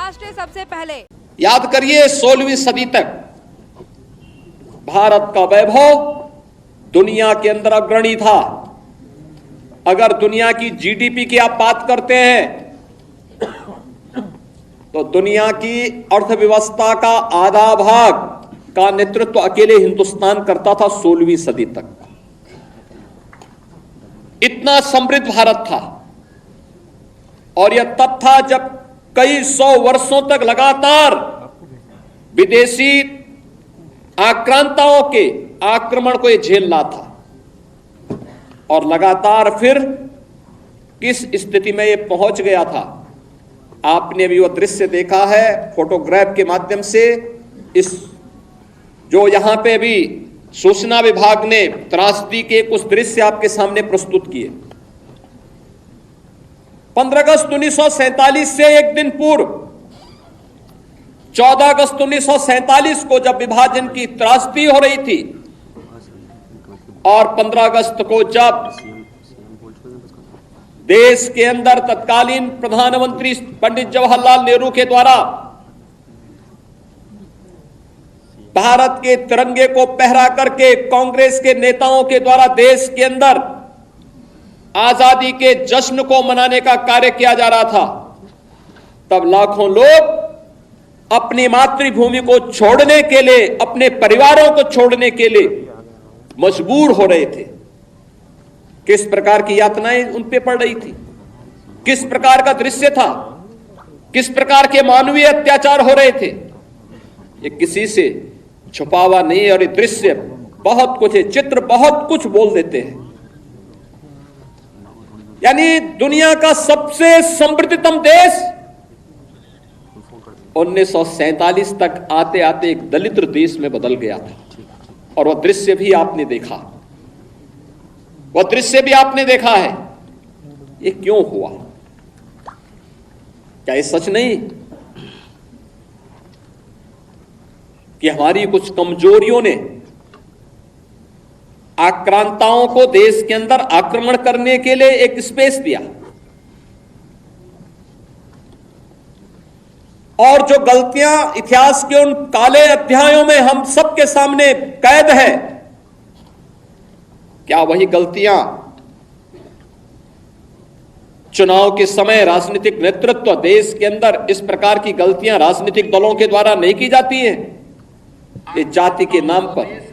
राष्ट्र सबसे पहले। याद करिए 16वीं सदी तक भारत का वैभव दुनिया के अंदर अग्रणी था। अगर दुनिया की जीडीपी की आप बात करते हैं तो दुनिया की अर्थव्यवस्था का आधा भाग का नेतृत्व अकेले हिंदुस्तान करता था 16वीं सदी तक। इतना समृद्ध भारत था और यह तब था जब कई सौ वर्षों तक लगातार विदेशी आक्रांताओं के आक्रमण को यह झेल रहा था और लगातार फिर किस स्थिति में यह पहुंच गया था। आपने भी वह दृश्य देखा है फोटोग्राफ के माध्यम से। इस जो यहां पे भी सूचना विभाग ने त्रासदी के कुछ दृश्य आपके सामने प्रस्तुत किए। 15 अगस्त 1947 से एक दिन पूर्व 14 अगस्त 1947 को जब विभाजन की त्रासदी हो रही थी और 15 अगस्त को जब देश के अंदर तत्कालीन प्रधानमंत्री पंडित जवाहरलाल नेहरू के द्वारा भारत के तिरंगे को पहरा करके कांग्रेस के नेताओं के द्वारा देश के अंदर आजादी के जश्न को मनाने का कार्य किया जा रहा था, तब लाखों लोग अपनी मातृभूमि को छोड़ने के लिए, अपने परिवारों को छोड़ने के लिए मजबूर हो रहे थे। किस प्रकार की यातनाएं उन पे पड़ रही थी, किस प्रकार का दृश्य था, किस प्रकार के मानवीय अत्याचार हो रहे थे, ये किसी से छुपा हुआ नहीं है। और ये दृश्य बहुत कुछ है, चित्र बहुत कुछ बोल देते हैं। यानी दुनिया का सबसे समृद्धतम देश 1947 तक आते आते एक दलित देश में बदल गया था। और वह दृश्य भी आपने देखा, वह दृश्य भी आपने देखा है। ये क्यों हुआ? क्या ये सच नहीं कि हमारी कुछ कमजोरियों ने आक्रांताओं को देश के अंदर आक्रमण करने के लिए एक स्पेस दिया? और जो गलतियां इतिहास के उन काले अध्यायों में हम सबके सामने कैद है, क्या वही गलतियां चुनाव के समय राजनीतिक नेतृत्व देश के अंदर इस प्रकार की गलतियां राजनीतिक दलों के द्वारा नहीं की जाती हैं? ये जाति के नाम पर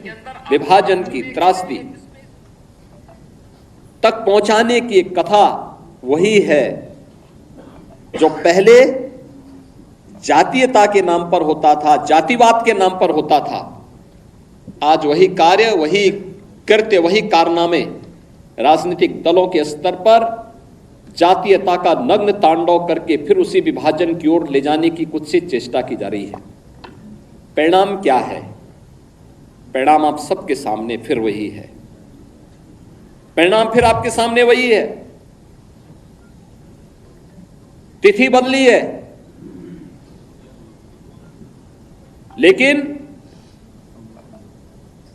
विभाजन की त्रासदी तक पहुंचाने की एक कथा वही है जो पहले जातीयता के नाम पर होता था, जातिवाद के नाम पर होता था। आज वही कार्य, वही कृत्य, वही कारनामे राजनीतिक दलों के स्तर पर जातीयता का नग्न तांडव करके फिर उसी विभाजन की ओर ले जाने की कुछ सी चेष्टा की जा रही है। परिणाम क्या है? परिणाम आप सबके सामने फिर वही है। परिणाम फिर आपके सामने वही है। तिथि बदली है, लेकिन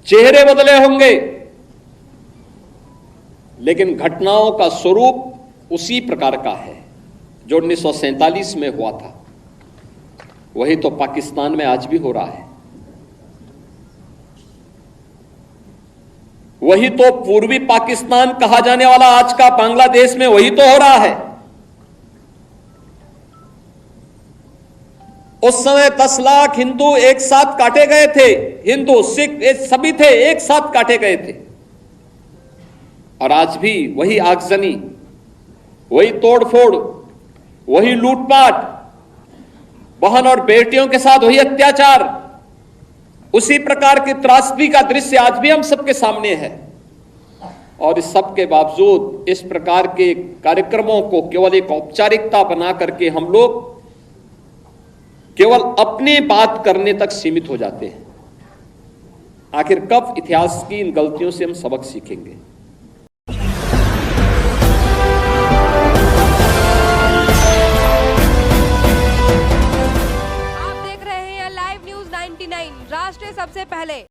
चेहरे बदले होंगे, लेकिन घटनाओं का स्वरूप उसी प्रकार का है जो 1947 में हुआ था। वही तो पाकिस्तान में आज भी हो रहा है। वही तो पूर्वी पाकिस्तान कहा जाने वाला आज का बांग्लादेश में वही तो हो रहा है। उस समय 10 लाख हिंदू एक साथ काटे गए थे। हिंदू, सिख सभी थे, एक साथ काटे गए थे। और आज भी वही आगजनी, वही तोड़फोड़, वही लूटपाट, बहन और बेटियों के साथ वही अत्याचार, उसी प्रकार की त्रासदी का दृश्य आज भी हम सबके सामने है। और इस सब के बावजूद इस प्रकार के कार्यक्रमों को केवल एक औपचारिकता बना करके हम लोग केवल अपनी बात करने तक सीमित हो जाते हैं। आखिर कब इतिहास की इन गलतियों से हम सबक सीखेंगे? आप देख रहे हैं लाइव न्यूज 99 राष्ट्र सबसे पहले।